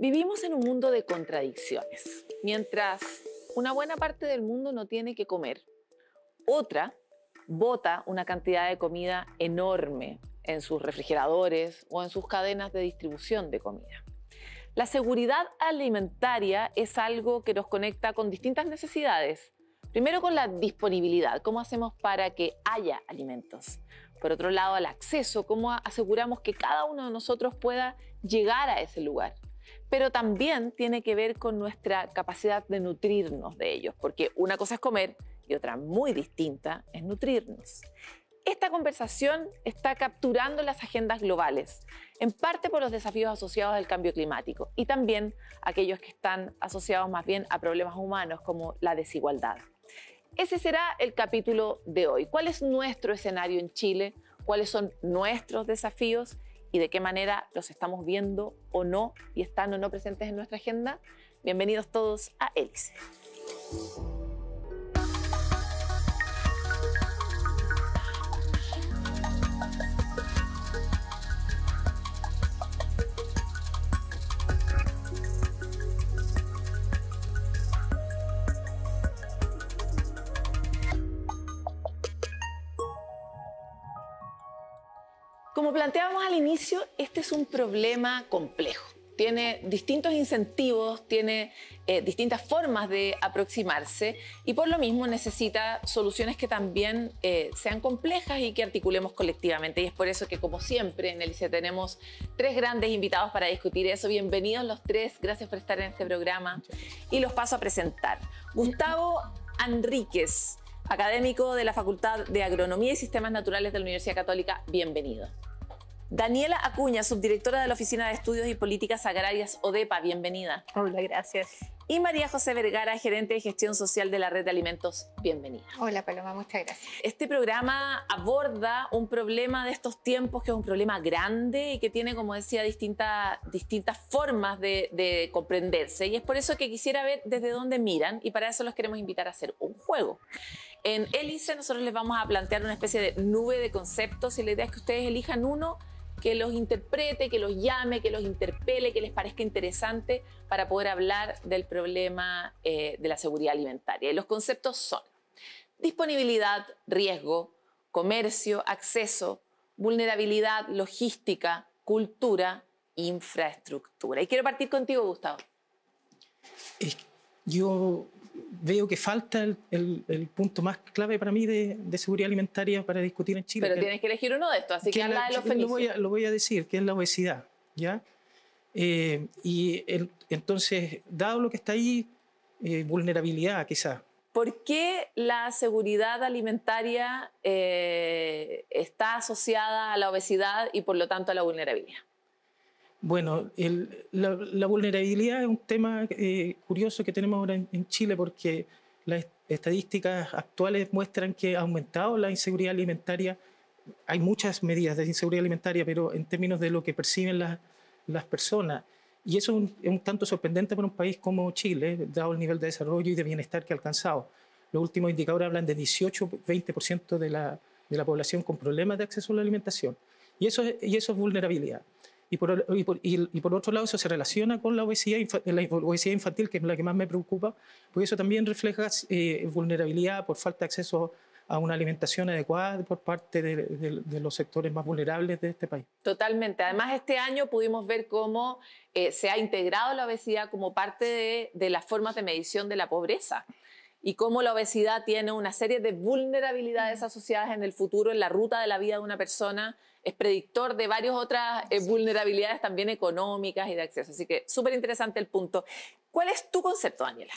Vivimos en un mundo de contradicciones. Mientras una buena parte del mundo no tiene que comer, otra bota una cantidad de comida enorme en sus refrigeradores o en sus cadenas de distribución de comida. La seguridad alimentaria es algo que nos conecta con distintas necesidades. Primero, con la disponibilidad, cómo hacemos para que haya alimentos. Por otro lado, el acceso, cómo aseguramos que cada uno de nosotros pueda llegar a ese lugar. Pero también tiene que ver con nuestra capacidad de nutrirnos de ellos, porque una cosa es comer y otra muy distinta es nutrirnos. Esta conversación está capturando las agendas globales, en parte por los desafíos asociados al cambio climático y también aquellos que están asociados más bien a problemas humanos como la desigualdad. Ese será el capítulo de hoy. ¿Cuál es nuestro escenario en Chile? ¿Cuáles son nuestros desafíos? ¿Y de qué manera los estamos viendo o no y están o no presentes en nuestra agenda? Bienvenidos todos a Hélice. Como planteábamos al inicio, este es un problema complejo. Tiene distintos incentivos, tiene distintas formas de aproximarse y por lo mismo necesita soluciones que también sean complejas y que articulemos colectivamente. Y es por eso que, como siempre, en Hélice tenemos tres grandes invitados para discutir eso. Bienvenidos los tres, gracias por estar en este programa. Y los paso a presentar. Gustavo Enríquez, académico de la Facultad de Agronomía y Sistemas Naturales de la Universidad Católica, bienvenido. Daniela Acuña, subdirectora de la Oficina de Estudios y Políticas Agrarias ODEPA, bienvenida. Hola, gracias. Y María José Vergara, gerente de gestión social de la Red de alimentos, bienvenida. Hola, Paloma, muchas gracias. Este programa aborda un problema de estos tiempos que es un problema grande y que tiene, como decía, distintas formas de comprenderse. Y es por eso que quisiera ver desde dónde miran y para eso los queremos invitar a hacer un juego. En Hélice nosotros les vamos a plantear una especie de nube de conceptos y la idea es que ustedes elijan uno que los interprete, que los llame, que los interpele, que les parezca interesante para poder hablar del problema de la seguridad alimentaria. Y los conceptos son disponibilidad, riesgo, comercio, acceso, vulnerabilidad, logística, cultura, infraestructura. Y quiero partir contigo, Gustavo. Yo veo que falta el punto más clave para mí de seguridad alimentaria para discutir en Chile. Pero tienes que elegir uno de estos, así que habla de los fenicios. Lo voy a decir, que es la obesidad, ¿ya? Entonces, dado lo que está ahí, vulnerabilidad quizás. ¿Por qué la seguridad alimentaria está asociada a la obesidad y por lo tanto a la vulnerabilidad? Bueno, la vulnerabilidad es un tema curioso que tenemos ahora en Chile porque las estadísticas actuales muestran que ha aumentado la inseguridad alimentaria. Hay muchas medidas de inseguridad alimentaria, pero en términos de lo que perciben las personas. Y eso es un tanto sorprendente para un país como Chile, dado el nivel de desarrollo y de bienestar que ha alcanzado. Los últimos indicadores hablan de 18-20% de la población con problemas de acceso a la alimentación. Y eso es vulnerabilidad. Y por otro lado, eso se relaciona con la obesidad infantil, que es la que más me preocupa, porque eso también refleja vulnerabilidad por falta de acceso a una alimentación adecuada por parte de los sectores más vulnerables de este país. Totalmente. Además, este año pudimos ver cómo se ha integrado la obesidad como parte de las formas de medición de la pobreza y cómo la obesidad tiene una serie de vulnerabilidades asociadas en el futuro, en la ruta de la vida de una persona, es predictor de varias otras vulnerabilidades también económicas y de acceso. Así que súper interesante el punto. ¿Cuál es tu concepto, Daniela?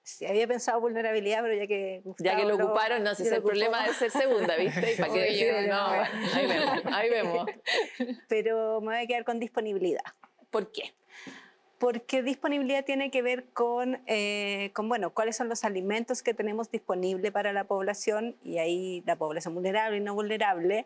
Sí, había pensado vulnerabilidad, pero ya que lo ocuparon, no, si es el problema de ser segunda, ¿viste? ¿Y para qué digo? No, ahí vemos. Pero me voy a quedar con disponibilidad. ¿Por qué? Porque disponibilidad tiene que ver con cuáles son los alimentos que tenemos disponibles para la población, y ahí la población vulnerable y no vulnerable,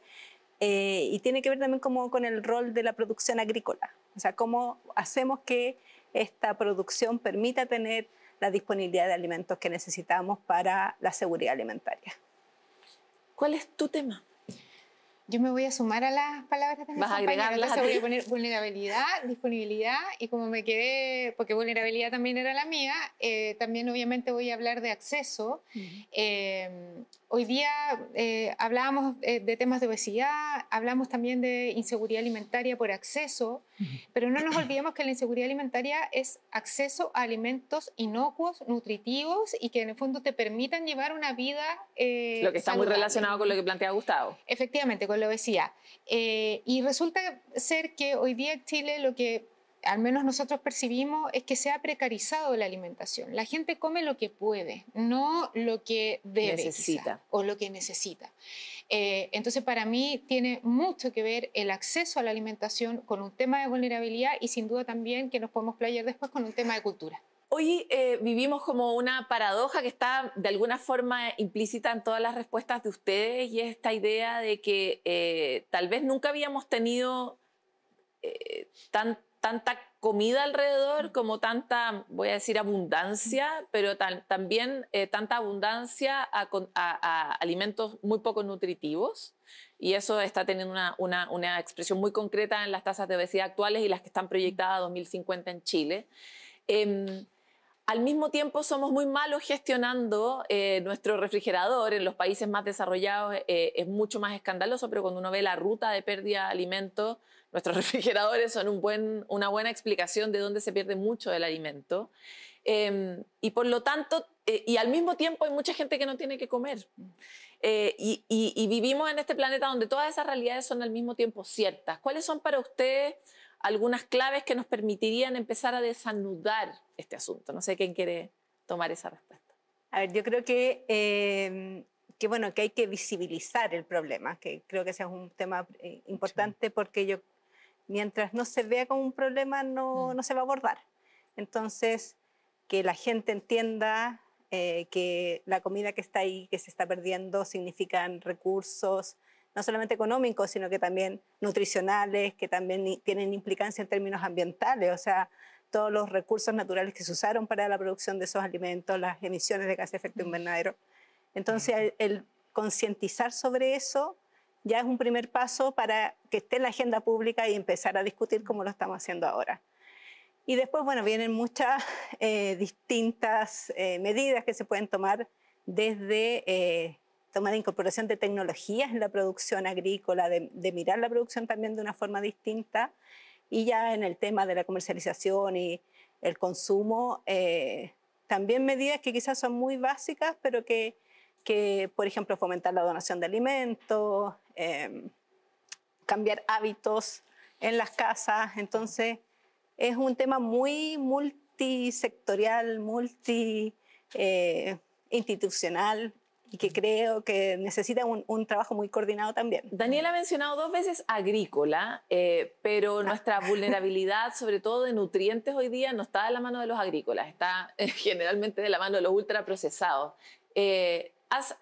y tiene que ver también como con el rol de la producción agrícola. O sea, cómo hacemos que esta producción permita tener la disponibilidad de alimentos que necesitamos para la seguridad alimentaria. ¿Cuál es tu tema? Yo me voy a sumar a las palabras de mis ¿Vas a compañeras. agregarlas Entonces a ti? voy a poner vulnerabilidad, disponibilidad, y como me quedé, porque vulnerabilidad también era la mía, también obviamente voy a hablar de acceso. Hoy día hablábamos de temas de obesidad, hablamos también de inseguridad alimentaria por acceso, pero no nos olvidemos que la inseguridad alimentaria es acceso a alimentos inocuos, nutritivos y que en el fondo te permitan llevar una vida Lo que está muy saludable. relacionado con lo que plantea Gustavo. Efectivamente, con la obesidad. Y resulta ser que hoy día en Chile lo que al menos nosotros percibimos es que se ha precarizado la alimentación. La gente come lo que puede, no lo que debe, Necesita. quizá, o lo que necesita. Entonces, para mí tiene mucho que ver el acceso a la alimentación con un tema de vulnerabilidad y sin duda también que nos podemos playar después con un tema de cultura. Hoy vivimos como una paradoja que está de alguna forma implícita en todas las respuestas de ustedes, y es esta idea de que tal vez nunca habíamos tenido tanta comida alrededor, como tanta, voy a decir, abundancia, pero también tanta abundancia a alimentos muy poco nutritivos. Y eso está teniendo una expresión muy concreta en las tasas de obesidad actuales y las que están proyectadas a 2050 en Chile. Al mismo tiempo somos muy malos gestionando nuestro refrigerador. En los países más desarrollados es mucho más escandaloso, pero cuando uno ve la ruta de pérdida de alimentos, nuestros refrigeradores son una buena explicación de dónde se pierde mucho del alimento. Y por lo tanto, y al mismo tiempo hay mucha gente que no tiene que comer. Y vivimos en este planeta donde todas esas realidades son al mismo tiempo ciertas. ¿Cuáles son para ustedes algunas claves que nos permitirían empezar a desanudar este asunto? No sé quién quiere tomar esa respuesta. A ver, yo creo que bueno, que hay que visibilizar el problema, que creo que ese es un tema importante, porque mientras no se vea como un problema no se va a abordar. Entonces, que la gente entienda que la comida que está ahí, que se está perdiendo, significan recursos no solamente económicos, sino que también nutricionales, que también tienen implicancia en términos ambientales, o sea, todos los recursos naturales que se usaron para la producción de esos alimentos, las emisiones de gases de efecto invernadero. Entonces, el concientizar sobre eso ya es un primer paso para que esté en la agenda pública y empezar a discutir como lo estamos haciendo ahora. Y después, bueno, vienen muchas distintas medidas que se pueden tomar, desde tomar incorporación de tecnologías en la producción agrícola, de mirar la producción también de una forma distinta, y ya en el tema de la comercialización y el consumo, también medidas que quizás son muy básicas, pero que por ejemplo, fomentar la donación de alimentos, cambiar hábitos en las casas. Entonces, es un tema muy multisectorial, institucional, y que creo que necesita un trabajo muy coordinado también. Daniela ha mencionado 2 veces agrícola, pero nuestra vulnerabilidad, sobre todo de nutrientes hoy día, no está de la mano de los agrícolas, está generalmente de la mano de los ultraprocesados.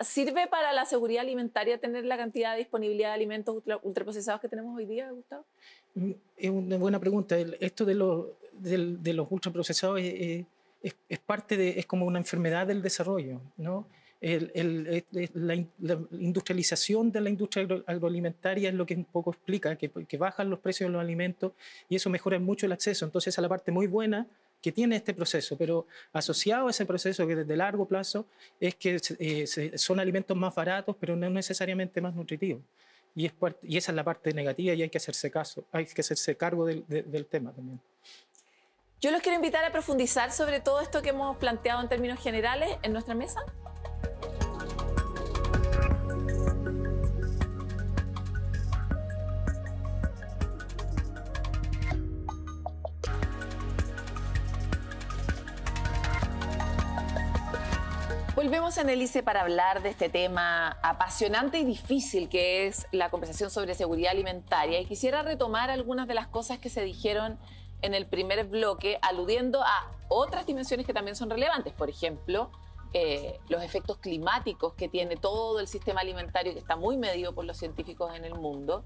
¿Sirve para la seguridad alimentaria tener la cantidad de disponibilidad de alimentos ultraprocesados que tenemos hoy día, Gustavo? Es una buena pregunta. Esto de los ultraprocesados es parte es como una enfermedad del desarrollo, ¿no? La industrialización de la industria agroalimentaria es lo que un poco explica que bajan los precios de los alimentos, y eso mejora mucho el acceso. Entonces, esa es la parte muy buena que tiene este proceso, pero asociado a ese proceso, que desde largo plazo, es que son alimentos más baratos, pero no necesariamente más nutritivos. Y esa es la parte negativa, y hay que hacerse cargo del tema también. Yo los quiero invitar a profundizar sobre todo esto que hemos planteado en términos generales en nuestra mesa. Volvemos en el ICE para hablar de este tema apasionante y difícil que es la conversación sobre seguridad alimentaria, y quisiera retomar algunas de las cosas que se dijeron en el primer bloque, aludiendo a otras dimensiones que también son relevantes. Por ejemplo, los efectos climáticos que tiene todo el sistema alimentario, que está muy medido por los científicos en el mundo.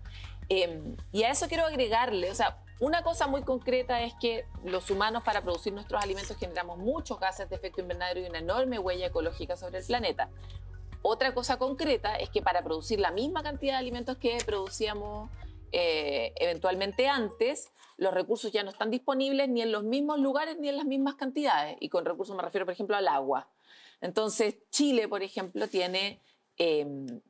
Y a eso quiero agregarle, o sea, una cosa muy concreta es que los humanos, para producir nuestros alimentos, generamos muchos gases de efecto invernadero y una enorme huella ecológica sobre el planeta. Otra cosa concreta es que para producir la misma cantidad de alimentos que producíamos eventualmente antes, los recursos ya no están disponibles ni en los mismos lugares ni en las mismas cantidades. Y con recursos me refiero, por ejemplo, al agua. Entonces, Chile, por ejemplo, tiene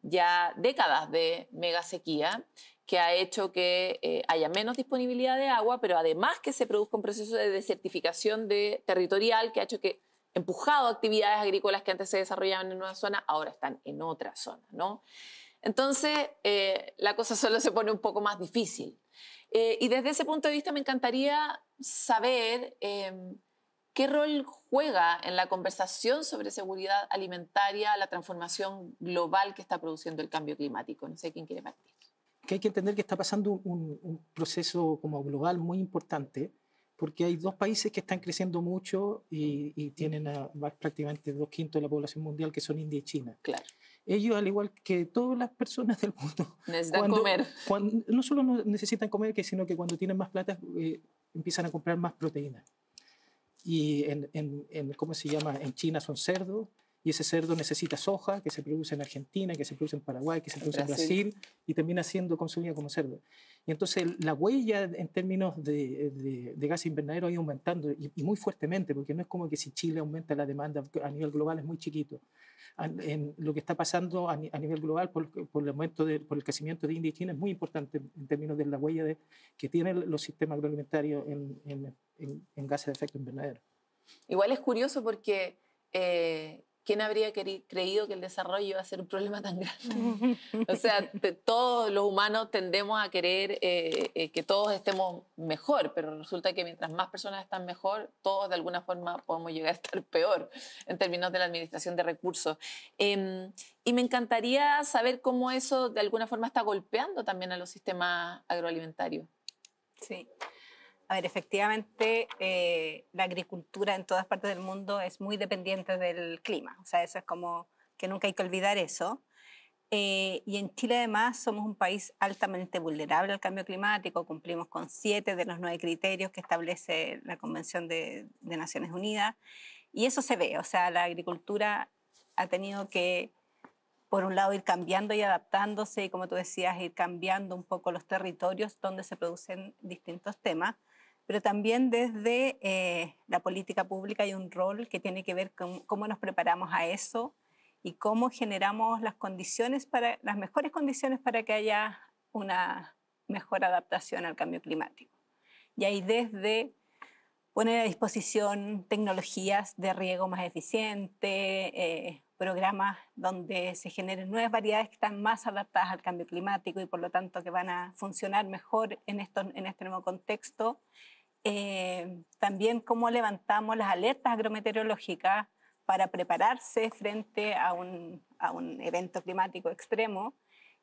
ya décadas de mega sequía que ha hecho que haya menos disponibilidad de agua, pero además que se produzca un proceso de desertificación territorial que ha hecho que, empujado actividades agrícolas que antes se desarrollaban en una zona, ahora están en otra zona, ¿no? Entonces, la cosa solo se pone un poco más difícil. Y desde ese punto de vista me encantaría saber qué rol juega en la conversación sobre seguridad alimentaria la transformación global que está produciendo el cambio climático. No sé quién quiere partir. Que hay que entender que está pasando un proceso como global muy importante, porque hay 2 países que están creciendo mucho y tienen prácticamente 2/5 de la población mundial, que son India y China. Claro. Ellos, al igual que todas las personas del mundo, necesitan comer. No solo necesitan comer, sino que cuando tienen más plata empiezan a comprar más proteínas. Y ¿cómo se llama? En China son cerdos, y ese cerdo necesita soja, que se produce en Argentina, que se produce en Paraguay, que se produce en Brasil, y termina siendo consumida como cerdo. Y entonces la huella en términos de gas invernadero ha ido aumentando, y muy fuertemente, porque no es como que si Chile aumenta la demanda a nivel global, es muy chiquito. En lo que está pasando a nivel global por el crecimiento de India y China es muy importante en términos de la huella que tienen los sistemas agroalimentarios en gases de efecto invernadero. Igual es curioso porque ¿quién habría creído que el desarrollo iba a ser un problema tan grande? O sea, todos los humanos tendemos a querer que todos estemos mejor, pero resulta que mientras más personas están mejor, todos de alguna forma podemos llegar a estar peor en términos de la administración de recursos. Y me encantaría saber cómo eso de alguna forma está golpeando también a los sistemas agroalimentarios. Sí. A ver, efectivamente, la agricultura en todas partes del mundo es muy dependiente del clima. O sea, eso es como que nunca hay que olvidar eso. Y en Chile, además, somos un país altamente vulnerable al cambio climático. Cumplimos con 7 de los 9 criterios que establece la Convención de Naciones Unidas. Y eso se ve. O sea, la agricultura ha tenido que, por un lado, ir cambiando y adaptándose. Y como tú decías, ir cambiando un poco los territorios donde se producen distintos temas. Pero también desde la política pública hay un rol que tiene que ver con cómo nos preparamos a eso y cómo generamos las mejores condiciones para que haya una mejor adaptación al cambio climático. Y ahí desde poner a disposición tecnologías de riego más eficiente, programas donde se generen nuevas variedades que están más adaptadas al cambio climático y por lo tanto que van a funcionar mejor en este nuevo contexto. También cómo levantamos las alertas agrometeorológicas para prepararse frente a un evento climático extremo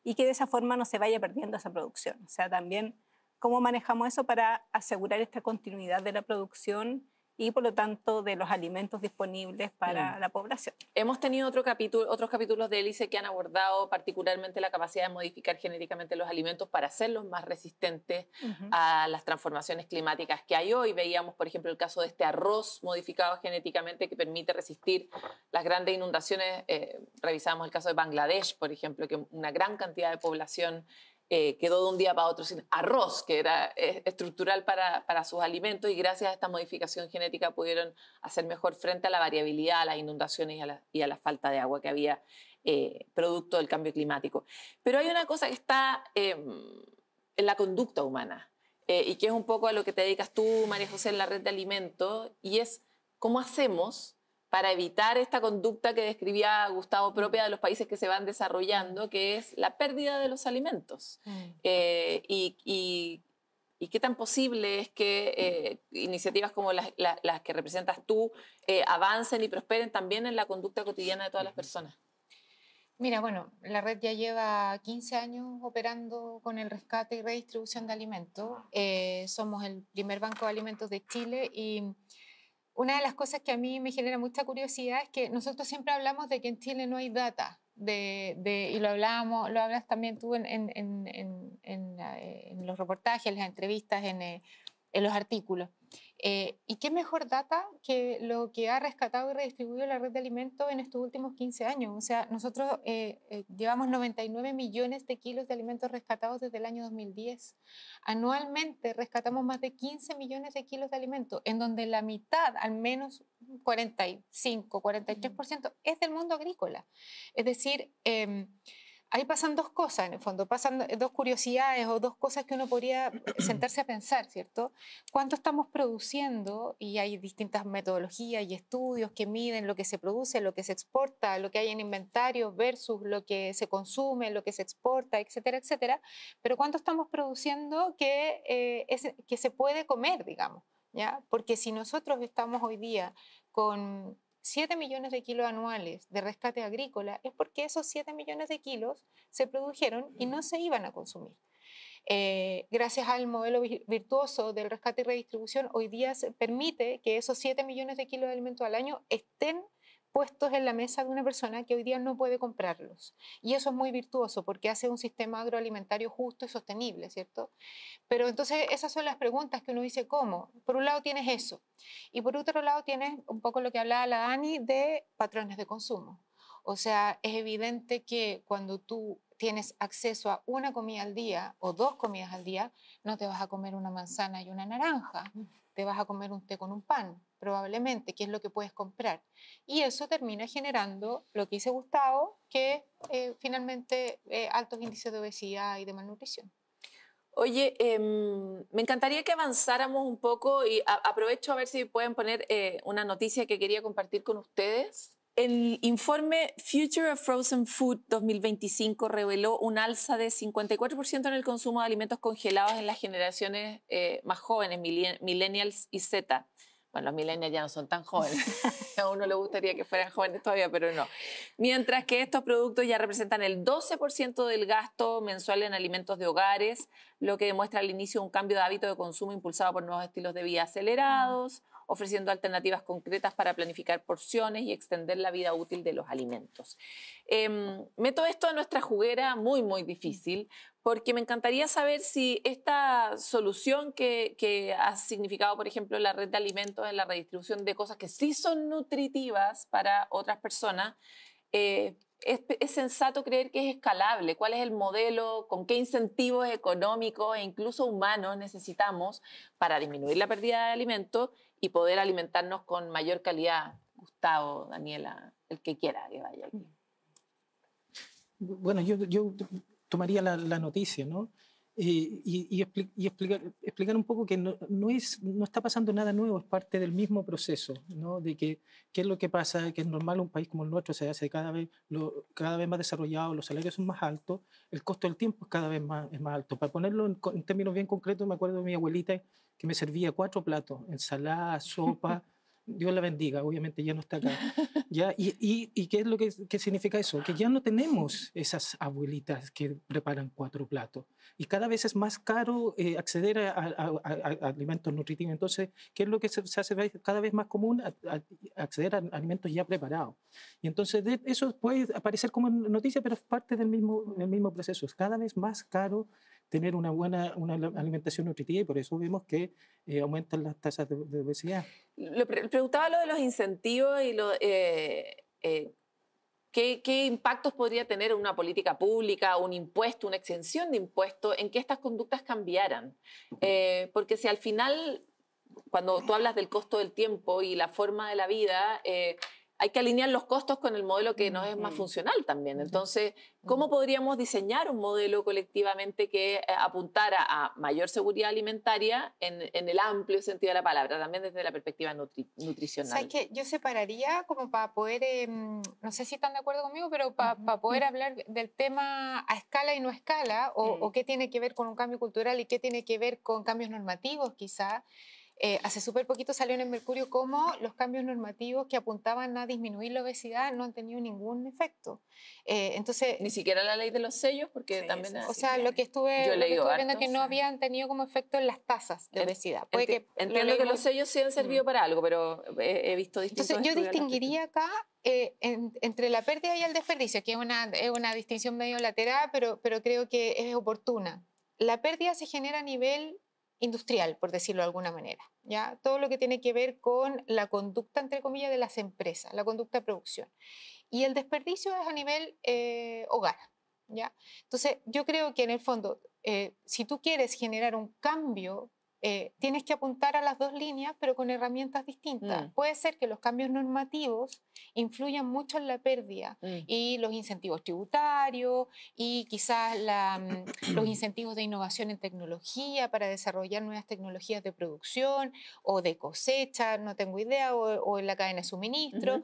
y que de esa forma no se vaya perdiendo esa producción. O sea, también cómo manejamos eso para asegurar esta continuidad de la producción y por lo tanto de los alimentos disponibles para la población. Hemos tenido otros capítulos de Hélice que han abordado particularmente la capacidad de modificar genéticamente los alimentos para hacerlos más resistentes a las transformaciones climáticas que hay hoy. Veíamos, por ejemplo, el caso de este arroz modificado genéticamente que permite resistir las grandes inundaciones. Revisamos el caso de Bangladesh, por ejemplo, que una gran cantidad de población quedó de un día para otro sin arroz, que era estructural para sus alimentos, y gracias a esta modificación genética pudieron hacer mejor frente a la variabilidad, a las inundaciones y a la falta de agua que había producto del cambio climático. Pero hay una cosa que está en la conducta humana y que es un poco a lo que te dedicas tú, María José, en la red de alimentos, y es cómo hacemos para evitar esta conducta que describía Gustavo propia de los países que se van desarrollando, que es la pérdida de los alimentos. Y qué tan posible es que iniciativas como las que representas tú avancen y prosperen también en la conducta cotidiana de todas las personas. Mira, bueno, la red ya lleva 15 años operando con el rescate y redistribución de alimentos. Somos el primer banco de alimentos de Chile y una de las cosas que a mí me genera mucha curiosidad es que nosotros siempre hablamos de que en Chile no hay data, y lo hablas también tú en los reportajes, en las entrevistas, en los artículos. ¿Y qué mejor data que lo que ha rescatado y redistribuido la red de alimentos en estos últimos 15 años? O sea, nosotros llevamos 99 millones de kilos de alimentos rescatados desde el año 2010. Anualmente rescatamos más de 15 millones de kilos de alimentos, en donde la mitad, al menos 45, 43%, es del mundo agrícola. Es decir, ahí pasan dos cosas, en el fondo, pasan dos curiosidades o dos cosas que uno podría sentarse a pensar, ¿cierto? ¿Cuánto estamos produciendo? Y hay distintas metodologías y estudios que miden lo que se produce, lo que se exporta, lo que hay en inventario versus lo que se consume, lo que se exporta, etcétera, etcétera. Pero ¿cuánto estamos produciendo que se puede comer, digamos? ¿Ya? Porque si nosotros estamos hoy día con 7 millones de kilos anuales de rescate agrícola, es porque esos 7 millones de kilos se produjeron y no se iban a consumir. Gracias al modelo virtuoso del rescate y redistribución, hoy día se permite que esos 7 millones de kilos de alimentos al año estén puestos en la mesa de una persona que hoy día no puede comprarlos. Y eso es muy virtuoso porque hace un sistema agroalimentario justo y sostenible, ¿cierto? Pero entonces esas son las preguntas que uno dice, ¿cómo? Por un lado tienes eso, y por otro lado tienes un poco lo que hablaba la Dani de patrones de consumo. O sea, es evidente que cuando tú tienes acceso a una comida al día o 2 comidas al día, no te vas a comer una manzana y una naranja, te vas a comer un té con un pan, probablemente, que es lo que puedes comprar. Y eso termina generando lo que dice Gustavo, que finalmente altos índices de obesidad y de malnutrición. Oye, me encantaría que avanzáramos un poco y aprovecho a ver si pueden poner una noticia que quería compartir con ustedes. El informe Future of Frozen Food 2025 reveló un alza de 54% en el consumo de alimentos congelados en las generaciones más jóvenes, millennials y Z. Bueno, los millennials ya no son tan jóvenes. A uno le gustaría que fueran jóvenes todavía, pero no. Mientras que estos productos ya representan el 12% del gasto mensual en alimentos de hogares, lo que demuestra el inicio de un cambio de hábito de consumo impulsado por nuevos estilos de vida acelerados, ofreciendo alternativas concretas para planificar porciones y extender la vida útil de los alimentos. Meto esto a nuestra juguera muy, muy difícil, porque me encantaría saber si esta solución que ha significado, por ejemplo, la red de alimentos en la redistribución de cosas que sí son nutritivas para otras personas, es sensato creer que es escalable. ¿Cuál es el modelo? ¿Con qué incentivos económicos e incluso humanos necesitamos para disminuir la pérdida de alimentos y poder alimentarnos con mayor calidad? Gustavo, Daniela, el que quiera que vaya aquí. Bueno, yo tomaría la noticia, ¿no? Y explicar un poco que no está pasando nada nuevo, es parte del mismo proceso, ¿no? De qué es lo que pasa, que es normal un país como el nuestro se hace cada vez más desarrollado, los salarios son más altos, el costo del tiempo es cada vez más alto. Para ponerlo en términos bien concretos, me acuerdo de mi abuelita que me servía 4 platos, ensalada, sopa. Dios la bendiga, obviamente ya no está acá. ¿Ya? ¿Y qué es lo que significa eso? Que ya no tenemos esas abuelitas que preparan 4 platos. Y cada vez es más caro acceder a alimentos nutritivos. Entonces, ¿qué es lo que se hace cada vez más común? Acceder a alimentos ya preparados. Y entonces eso puede aparecer como noticia, pero es parte del mismo proceso. Es cada vez más caro tener una buena alimentación nutritiva y por eso vemos que aumentan las tasas de obesidad. Preguntaba lo de los incentivos y ¿qué impactos podría tener una política pública, un impuesto, una exención de impuestos en que estas conductas cambiaran. Porque si al final, cuando tú hablas del costo del tiempo y la forma de la vida, hay que alinear los costos con el modelo que nos es más funcional también. Entonces, ¿cómo podríamos diseñar un modelo colectivamente que apuntara a mayor seguridad alimentaria en el amplio sentido de la palabra, también desde la perspectiva nutricional? ¿Sabes qué? Yo separaría como para poder, no sé si están de acuerdo conmigo, pero para poder hablar del tema a escala y no a escala, o qué tiene que ver con un cambio cultural y qué tiene que ver con cambios normativos quizá. Hace súper poquito salió en el Mercurio cómo los cambios normativos que apuntaban a disminuir la obesidad no han tenido ningún efecto. Entonces, ni siquiera la ley de los sellos, porque sí, también... O sea, lo que estuve viendo que no habían tenido como efecto en las tasas de obesidad. Entiendo que los sellos sí han servido para algo, pero he visto distintos... Entonces, yo distinguiría acá entre la pérdida y el desperdicio, que es una distinción medio lateral, pero creo que es oportuna. La pérdida se genera a nivel industrial, por decirlo de alguna manera, ¿ya? Todo lo que tiene que ver con la conducta, entre comillas, de las empresas, la conducta de producción. Y el desperdicio es a nivel hogar, ¿ya? Entonces, yo creo que en el fondo, si tú quieres generar un cambio, tienes que apuntar a las dos líneas, pero con herramientas distintas. Puede ser que los cambios normativos influyan mucho en la pérdida y los incentivos tributarios y quizás los incentivos de innovación en tecnología para desarrollar nuevas tecnologías de producción o de cosecha, no tengo idea, o en la cadena de suministro.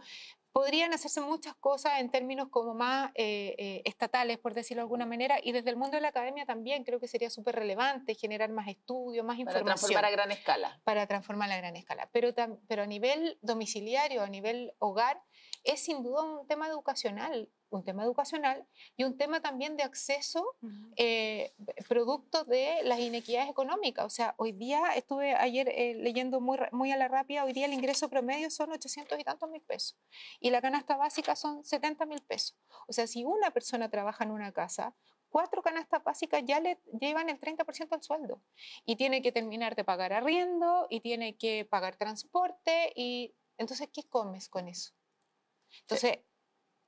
Podrían hacerse muchas cosas en términos como más estatales, por decirlo de alguna manera, y desde el mundo de la academia también creo que sería súper relevante generar más estudios, más información. Para transformar a gran escala. Para transformar a gran escala. Pero a nivel domiciliario, a nivel hogar, es sin duda un tema educacional y un tema también de acceso producto de las inequidades económicas. O sea, hoy día estuve ayer leyendo muy a la rápida, hoy día el ingreso promedio son 800 y tantos mil pesos y la canasta básica son 70 mil pesos. O sea, si una persona trabaja en una casa, 4 canastas básicas ya le llevan el 30% del sueldo y tiene que terminar de pagar arriendo y tiene que pagar transporte y entonces, ¿qué comes con eso? Entonces,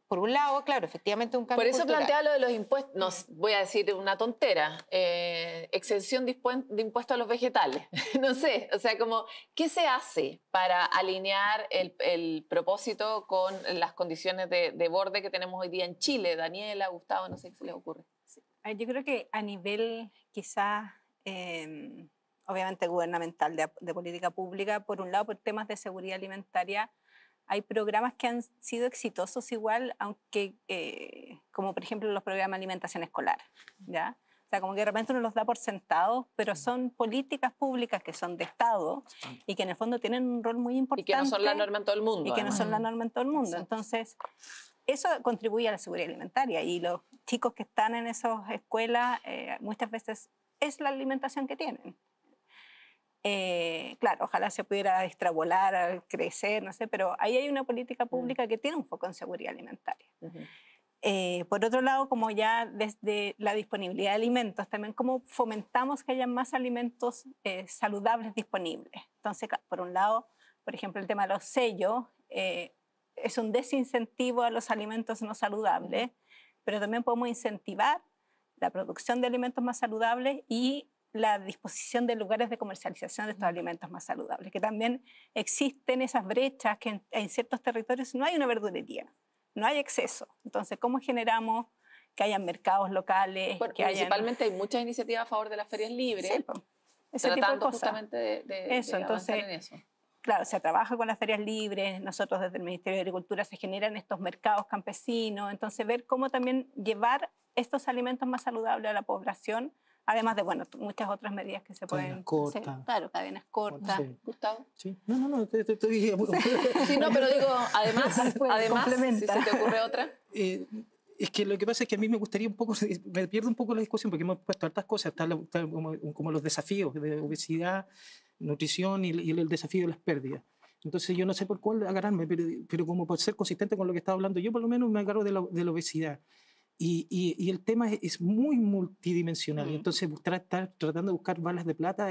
por un lado, claro, efectivamente un cambio Por eso cultural. plantea lo de los impuestos, no, voy a decir una tontera, exención de impuestos a los vegetales, no sé, o sea, como, ¿qué se hace para alinear el propósito con las condiciones de borde que tenemos hoy día en Chile? Daniela, Gustavo, no sé qué se les ocurre. Sí. Yo creo que a nivel quizás, obviamente gubernamental, de política pública, por un lado, por temas de seguridad alimentaria, hay programas que han sido exitosos igual, aunque como por ejemplo los programas de alimentación escolar, ¿ya? O sea, como que de repente uno los da por sentados, pero son políticas públicas que son de Estado y que en el fondo tienen un rol muy importante. Y que no son la norma en todo el mundo. Y que no son la norma en todo el mundo. Exacto. Entonces, eso contribuye a la seguridad alimentaria y los chicos que están en esas escuelas muchas veces es la alimentación que tienen. Claro, ojalá se pudiera extrapolar, crecer, no sé, pero ahí hay una política pública que tiene un foco en seguridad alimentaria. Por otro lado, como ya desde la disponibilidad de alimentos, también cómo fomentamos que haya más alimentos saludables disponibles. Entonces, por un lado, por ejemplo, el tema de los sellos es un desincentivo a los alimentos no saludables, pero también podemos incentivar la producción de alimentos más saludables y la disposición de lugares de comercialización de estos alimentos más saludables, que también existen esas brechas que en ciertos territorios no hay una verdulería, no hay acceso. Entonces, ¿cómo generamos que hayan mercados locales? Bueno, que principalmente hay muchas iniciativas a favor de las ferias libres, sí, ese tipo de tratando cosas. justamente de Eso, avanzar entonces, en eso. Claro, se trabaja con las ferias libres, nosotros desde el Ministerio de Agricultura se generan estos mercados campesinos, entonces ver cómo también llevar estos alimentos más saludables a la población, además de, bueno, muchas otras medidas que se pueden cortas. hacer. Claro, cadenas cortas. Sí. Gustavo. Sí. No, estoy... Sí, no, pero digo, además, complementa. si se te ocurre otra. Es que lo que pasa es que a mí me gustaría un poco, me pierdo un poco la discusión porque hemos puesto hartas cosas, está como los desafíos de obesidad, nutrición y el desafío de las pérdidas. Entonces yo no sé por cuál agarrarme, pero como por ser consistente con lo que estaba hablando, yo por lo menos me agarro de la obesidad. Y el tema es muy multidimensional. Y entonces estar tratando de buscar balas de plata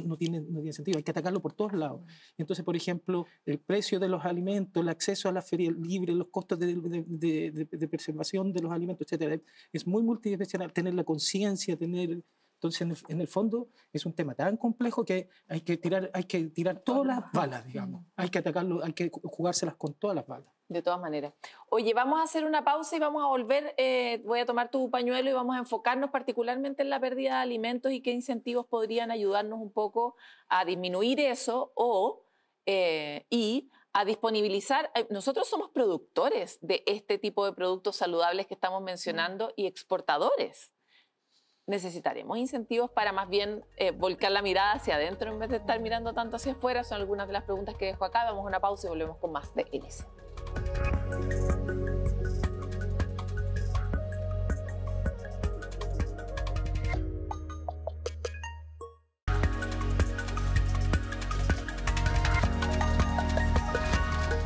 no tiene sentido. Hay que atacarlo por todos lados. Entonces, por ejemplo, el precio de los alimentos, el acceso a la feria libre, los costos de preservación de los alimentos, etc. Es muy multidimensional. Tener la conciencia, Entonces, en el fondo, es un tema tan complejo que hay que tirar todas las balas, digamos. Hay que atacarlo, hay que jugárselas con todas las balas. De todas maneras. Oye, vamos a hacer una pausa y vamos a volver. Voy a tomar tu pañuelo y vamos a enfocarnos particularmente en la pérdida de alimentos y qué incentivos podrían ayudarnos un poco a disminuir eso y a disponibilizar. Nosotros somos productores de este tipo de productos saludables que estamos mencionando y exportadores. Necesitaremos incentivos para más bien volcar la mirada hacia adentro en vez de estar mirando tanto hacia afuera. Son algunas de las preguntas que dejo acá. Vamos a una pausa y volvemos con más de LC.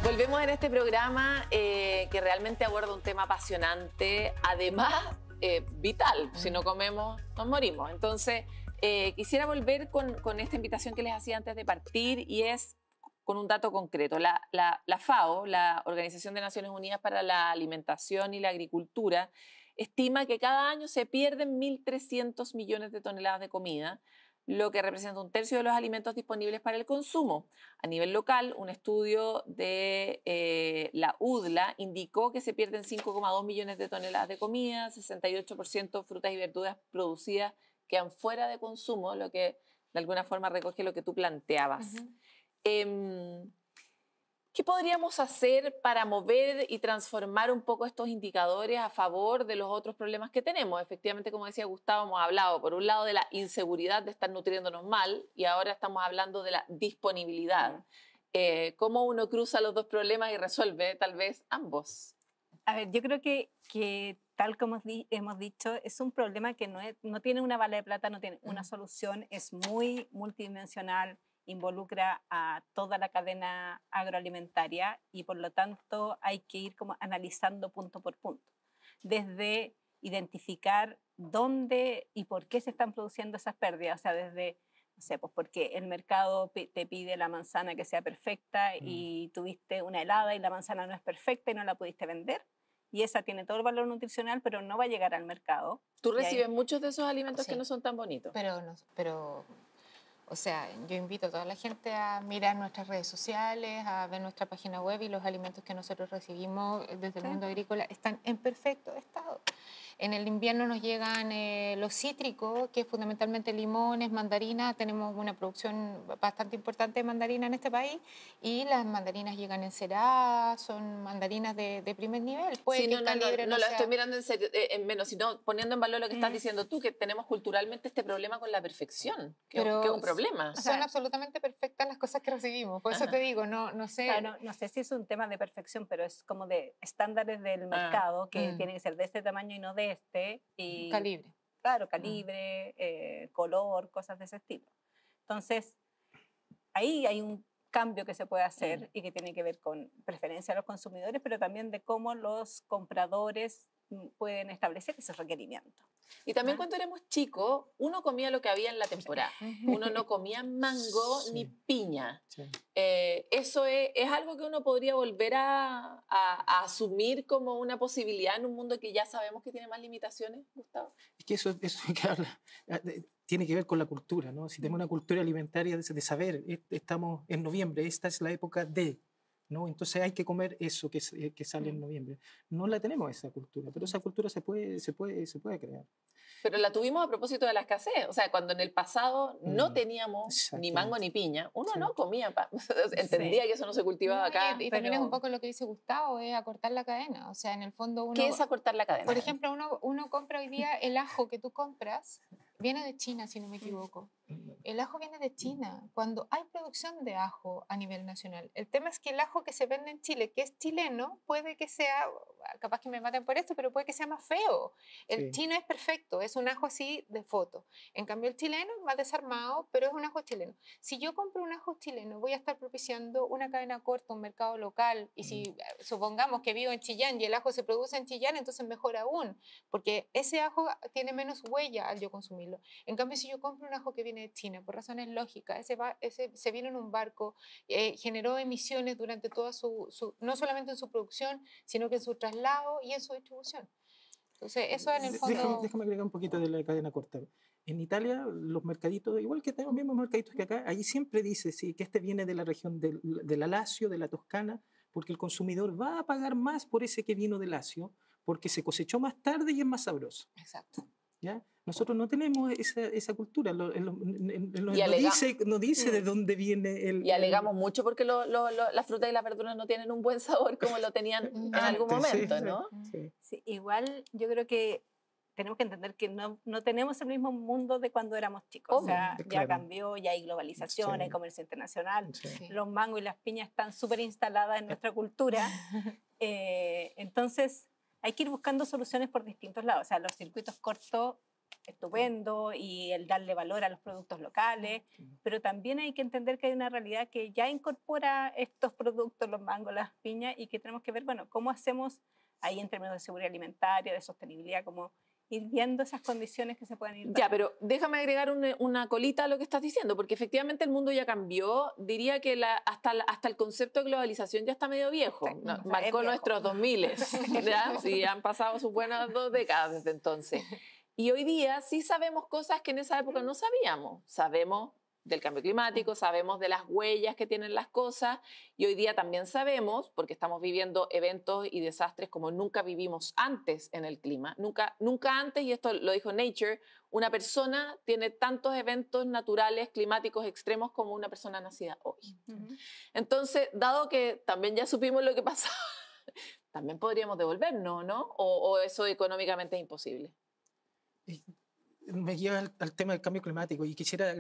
Volvemos en este programa que realmente aborda un tema apasionante, además vital. Si no comemos, nos morimos. Entonces, quisiera volver con esta invitación que les hacía antes de partir, y es con un dato concreto. La FAO, la Organización de Naciones Unidas para la Alimentación y la Agricultura, estima que cada año se pierden 1.300 millones de toneladas de comida, lo que representa un tercio de los alimentos disponibles para el consumo. A nivel local, un estudio de la UDLA indicó que se pierden 5,2 millones de toneladas de comida, 68% frutas y verduras producidas quedan fuera de consumo, lo que de alguna forma recoge lo que tú planteabas. ¿Qué podríamos hacer para mover y transformar un poco estos indicadores a favor de los otros problemas que tenemos? Efectivamente, como decía Gustavo, hemos hablado por un lado de la inseguridad de estar nutriéndonos mal, y ahora estamos hablando de la disponibilidad. ¿Cómo uno cruza los dos problemas y resuelve tal vez ambos? A ver, yo creo que tal como hemos dicho, es un problema que no tiene una bala de plata, no tiene una solución, es muy multidimensional, involucra a toda la cadena agroalimentaria, y por lo tanto hay que ir como analizando punto por punto, desde identificar dónde y por qué se están produciendo esas pérdidas, o sea, desde, no sé, pues porque el mercado te pide la manzana que sea perfecta y tuviste una helada y la manzana no es perfecta y no la pudiste vender, y esa tiene todo el valor nutricional, pero no va a llegar al mercado. Tú recibes muchos de esos alimentos que no son tan bonitos. Pero o sea, yo invito a toda la gente a mirar nuestras redes sociales, a ver nuestra página web, y los alimentos que nosotros recibimos desde el mundo agrícola están en perfecto estado. En el invierno nos llegan los cítricos, que es fundamentalmente limones, mandarinas. Tenemos una producción bastante importante de mandarinas en este país, y las mandarinas llegan enceradas, son mandarinas de primer nivel. Puede que no lo estoy mirando en serio, en menos, sino poniendo en valor lo que estás diciendo tú, que tenemos culturalmente este problema con la perfección, que es un problema. Son absolutamente perfectas las cosas que recibimos, por eso te digo, no sé. Claro, no sé si es un tema de perfección, pero es como de estándares del mercado, que tiene que ser de este tamaño y no de este. Y, calibre. Claro, calibre, color, cosas de ese estilo. Entonces, ahí hay un cambio que se puede hacer y que tiene que ver con preferencia de los consumidores, pero también de cómo los compradores pueden establecer esos requerimientos. Y también cuando éramos chicos, uno comía lo que había en la temporada. Uno no comía mango ni piña. Sí. Eso es algo que uno podría volver a asumir como una posibilidad en un mundo que ya sabemos que tiene más limitaciones, Gustavo. Es que eso que habla tiene que ver con la cultura, ¿no? Si tenemos una cultura alimentaria de saber, estamos en noviembre, esta es la época de... ¿no? Entonces hay que comer eso que sale en noviembre. No la tenemos esa cultura, pero esa cultura se puede crear. Pero la tuvimos a propósito de la escasez. O sea, cuando en el pasado no teníamos ni mango ni piña, uno no comía entendía que eso no se cultivaba acá. Y también es un poco lo que dice Gustavo, es acortar la cadena. O sea, en el fondo uno... ¿Qué es acortar la cadena? Por ejemplo, uno compra hoy día el ajo que tú compras, viene de China, si no me equivoco. El ajo viene de China, cuando hay producción de ajo a nivel nacional. El tema es que el ajo que se vende en Chile, que es chileno, puede que sea, capaz que me maten por esto, pero puede que sea más feo. El chino es perfecto, es un ajo así de foto. En cambio, el chileno es más desarmado, pero es un ajo chileno. Si yo compro un ajo chileno, voy a estar propiciando una cadena corta, un mercado local. Y si supongamos que vivo en Chillán y el ajo se produce en Chillán, entonces mejor aún, porque ese ajo tiene menos huella al yo consumirlo. En cambio, si yo compro un ajo que viene de China, por razones lógicas, ese se vino en un barco, generó emisiones durante toda no solamente en su producción, sino que en su traslado y en su distribución. Entonces, eso en el fondo... Déjame agregar un poquito de la cadena corta. En Italia, los mercaditos, igual que tenemos mismos mercaditos que acá, allí siempre dice que este viene de la región de la Lazio, de la Toscana, porque el consumidor va a pagar más por ese que vino de Lazio, porque se cosechó más tarde y es más sabroso. Exacto. ¿Ya? Nosotros no tenemos esa cultura, no dice de dónde viene el... Y alegamos mucho porque las frutas y las verduras no tienen un buen sabor como lo tenían en algún momento, ¿no? Sí, igual yo creo que tenemos que entender que no tenemos el mismo mundo de cuando éramos chicos. O sea, ya cambió, ya hay globalización, hay comercio internacional, los mangos y las piñas están súper instaladas en nuestra cultura. Entonces, hay que ir buscando soluciones por distintos lados. O sea, los circuitos cortos, estupendo, y el darle valor a los productos locales, pero también hay que entender que hay una realidad que ya incorpora estos productos, los mangos, las piñas, y que tenemos que ver, bueno, cómo hacemos ahí en términos de seguridad alimentaria, de sostenibilidad, cómo ir viendo esas condiciones que se pueden ir dando. Ya, pero déjame agregar una colita a lo que estás diciendo, porque efectivamente el mundo ya cambió. Diría que hasta el concepto de globalización ya está medio viejo. Sí, ¿no? o sea, Marcó es viejo. nuestros 2000, ¿ya? Sí, han pasado sus buenas 2 décadas desde entonces. Y hoy día sí sabemos cosas que en esa época no sabíamos. Sabemos del cambio climático, sabemos de las huellas que tienen las cosas, y hoy día también sabemos, porque estamos viviendo eventos y desastres como nunca vivimos antes en el clima, nunca antes, y esto lo dijo Nature, una persona tiene tantos eventos naturales, climáticos extremos como una persona nacida hoy. Entonces, dado que también ya supimos lo que pasaba, también podríamos devolvernos, ¿no? ¿O eso económicamente es imposible? Me lleva al tema del cambio climático y quisiera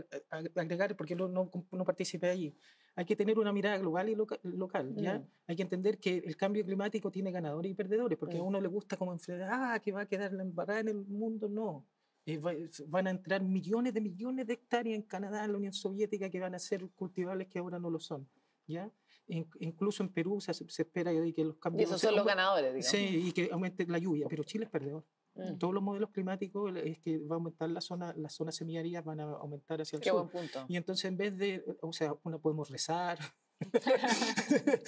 agregar, porque no participé allí, hay que tener una mirada global y local, ¿ya? Hay que entender que el cambio climático tiene ganadores y perdedores, porque a uno le gusta como enfrentar, que va a quedar la embarrada en el mundo, no. Van a entrar millones de hectáreas en Canadá, en la Unión Soviética, que van a ser cultivables que ahora no lo son, ¿ya? Incluso en Perú se espera que los cambios... Y esos son los ganadores, digamos. Sí, y que aumente la lluvia, pero Chile es perdedor. Todos los modelos climáticos es que va a aumentar las zonas semiáridas van a aumentar hacia el Qué sur. buen punto. Y entonces en vez de, o sea, podemos rezar.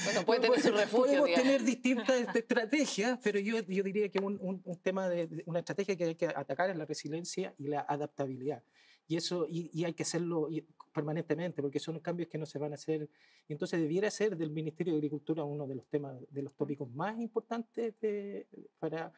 Bueno, puede tener su refugio, podemos digamos. tener distintas estrategias, pero yo diría que un tema una estrategia que hay que atacar es la resiliencia y la adaptabilidad. Y eso y hay que hacerlo permanentemente, porque son cambios que no se van a hacer. Y entonces debiera ser del Ministerio de Agricultura uno de los temas, de los tópicos más importantes para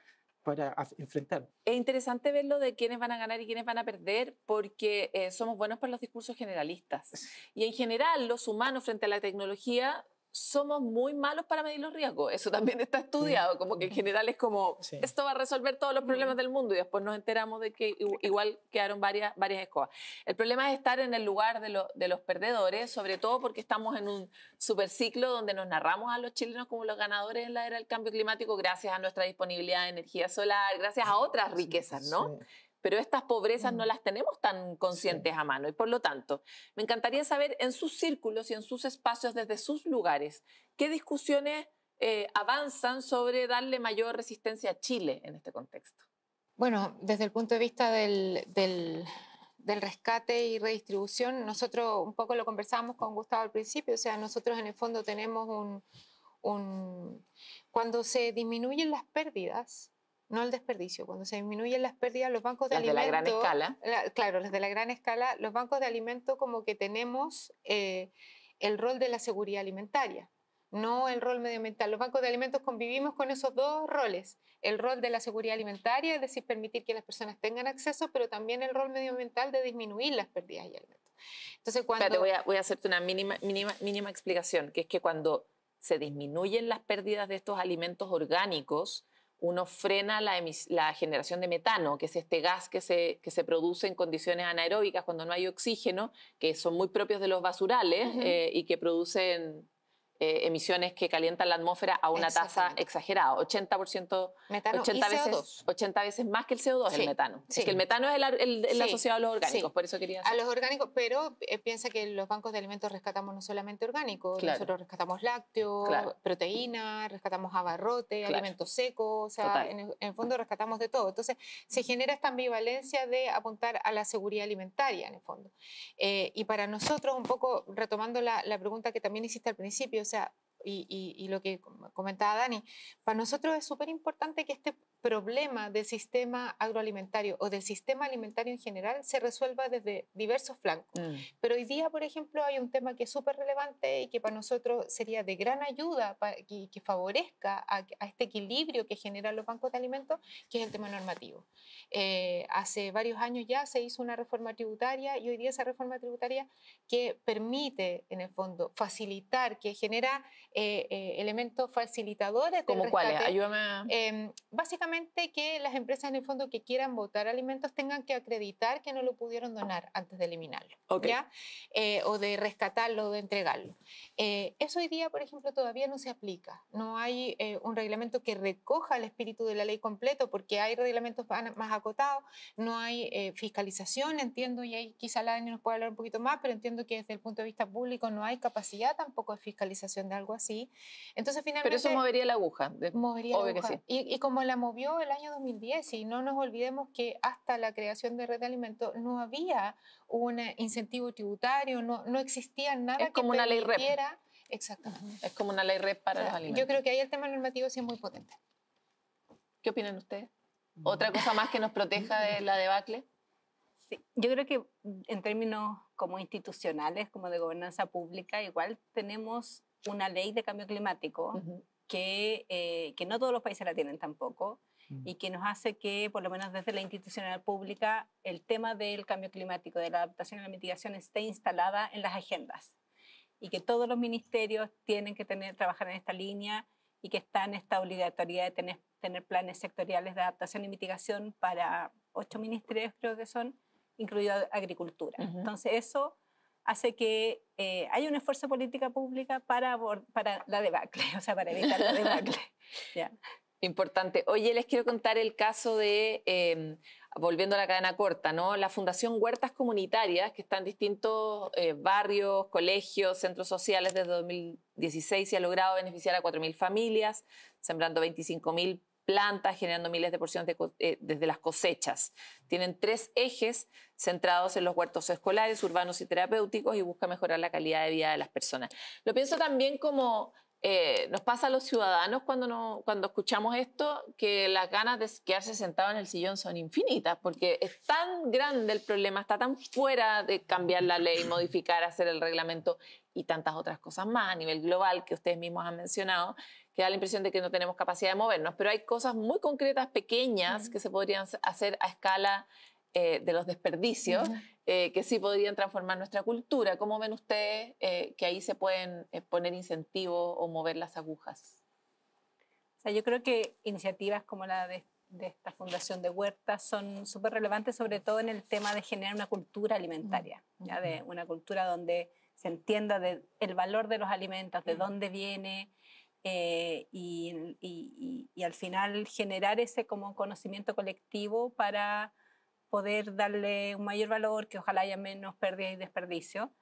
enfrentar. Es interesante ver lo de quiénes van a ganar y quiénes van a perder, porque somos buenos para los discursos generalistas. Y en general, los humanos frente a la tecnología somos muy malos para medir los riesgos. Eso también está estudiado, como que en general es como, esto va a resolver todos los problemas del mundo, y después nos enteramos de que igual quedaron varias escobas. El problema es estar en el lugar de los perdedores, sobre todo porque estamos en un superciclo donde nos narramos a los chilenos como los ganadores en la era del cambio climático gracias a nuestra disponibilidad de energía solar, gracias a otras riquezas, ¿no? Pero estas pobrezas no las tenemos tan conscientes a mano, y por lo tanto, me encantaría saber en sus círculos y en sus espacios, desde sus lugares, qué discusiones avanzan sobre darle mayor resistencia a Chile en este contexto. Bueno, desde el punto de vista del rescate y redistribución, nosotros un poco lo conversábamos con Gustavo al principio, o sea, nosotros en el fondo tenemos cuando se disminuyen las pérdidas, no el desperdicio, cuando se disminuyen las pérdidas, los bancos de alimentos... de la gran escala. Claro, las de la gran escala, los bancos de alimentos como que tenemos el rol de la seguridad alimentaria, no el rol medioambiental. Los bancos de alimentos convivimos con esos dos roles, el rol de la seguridad alimentaria, es decir, permitir que las personas tengan acceso, pero también el rol medioambiental de disminuir las pérdidas y alimentos. Entonces, cuando... Espérate, voy a hacerte una mínima explicación, que es que cuando se disminuyen las pérdidas de estos alimentos orgánicos, uno frena la generación de metano, que es este gas que se produce en condiciones anaeróbicas cuando no hay oxígeno, que son muy propios de los basurales y que producen emisiones que calientan la atmósfera a una tasa exagerada, 80%, metano 80 veces más que el CO2, el metano. Es que el metano es el asociado a los orgánicos, por eso quería decir. A los orgánicos, pero piensa que los bancos de alimentos rescatamos no solamente orgánicos, nosotros rescatamos lácteos, proteínas, rescatamos abarrote, alimentos secos, o sea, en el fondo rescatamos de todo. Entonces se genera esta ambivalencia de apuntar a la seguridad alimentaria en el fondo. Y para nosotros, un poco retomando la pregunta que también hiciste al principio, o sea, y lo que comentaba Dani, para nosotros es súper importante que este problema del sistema agroalimentario o del sistema alimentario en general se resuelva desde diversos flancos. Pero hoy día, por ejemplo, hay un tema que es súper relevante y que para nosotros sería de gran ayuda y que favorezca a este equilibrio que generan los bancos de alimentos, que es el tema normativo. Hace varios años ya se hizo una reforma tributaria y hoy día esa reforma tributaria que permite, en el fondo, facilitar, que genera elementos facilitadores. ¿Cómo cuáles? Ayúdame. Básicamente que las empresas en el fondo que quieran botar alimentos tengan que acreditar que no lo pudieron donar antes de eliminarlo, ¿ya? O de rescatarlo o de entregarlo. Eso hoy día, por ejemplo, todavía no se aplica. No hay un reglamento que recoja el espíritu de la ley completo porque hay reglamentos más acotados, no hay fiscalización, entiendo, y ahí quizá la Dani nos puede hablar un poquito más, pero entiendo que desde el punto de vista público no hay capacidad tampoco de fiscalización de algo así. así. Entonces finalmente... Pero eso movería la aguja. Movería la obvio aguja. que sí. Y como la movió el año 2010, y no nos olvidemos que hasta la creación de Red de Alimentos no había un incentivo tributario, no existía nada Es como que una ley REP. permitiera... Exactamente. Es como una ley REP para O sea, los alimentos. yo creo que ahí el tema normativo sí es muy potente. ¿Qué opinan ustedes? ¿Otra cosa más que nos proteja de la debacle? Sí, yo creo que en términos como institucionales, como de gobernanza pública, igual tenemos una ley de cambio climático que no todos los países la tienen tampoco y que nos hace que, por lo menos desde la institucional pública, el tema del cambio climático, de la adaptación y la mitigación esté instalada en las agendas y que todos los ministerios tienen que trabajar en esta línea y que está en esta obligatoriedad de tener planes sectoriales de adaptación y mitigación para 8 ministerios, creo que son, incluido agricultura. Entonces eso hace que haya un esfuerzo de política pública para la debacle, o sea, para evitar la debacle. Yeah. Importante. Oye, les quiero contar el caso de, volviendo a la cadena corta, ¿no? La Fundación Huertas Comunitarias, que está en distintos barrios, colegios, centros sociales desde 2016 y ha logrado beneficiar a 4.000 familias, sembrando 25.000 plantas, generando miles de porciones desde las cosechas. Tienen 3 ejes centrados en los huertos escolares, urbanos y terapéuticos y busca mejorar la calidad de vida de las personas. Lo pienso también como nos pasa a los ciudadanos cuando escuchamos esto, que las ganas de quedarse sentado en el sillón son infinitas, porque es tan grande el problema, está tan fuera de cambiar la ley, modificar, hacer el reglamento y tantas otras cosas más a nivel global que ustedes mismos han mencionado, que da la impresión de que no tenemos capacidad de movernos. Pero hay cosas muy concretas, pequeñas, que se podrían hacer a escala de los desperdicios, que sí podrían transformar nuestra cultura. ¿Cómo ven ustedes que ahí se pueden poner incentivos o mover las agujas? O sea, yo creo que iniciativas como la de esta Fundación de Huertas son súper relevantes, sobre todo en el tema de generar una cultura alimentaria, ¿ya? De una cultura donde se entienda el valor de los alimentos, de dónde viene, y al final generar ese como conocimiento colectivo para poder darle un mayor valor, que ojalá haya menos pérdida y desperdicio.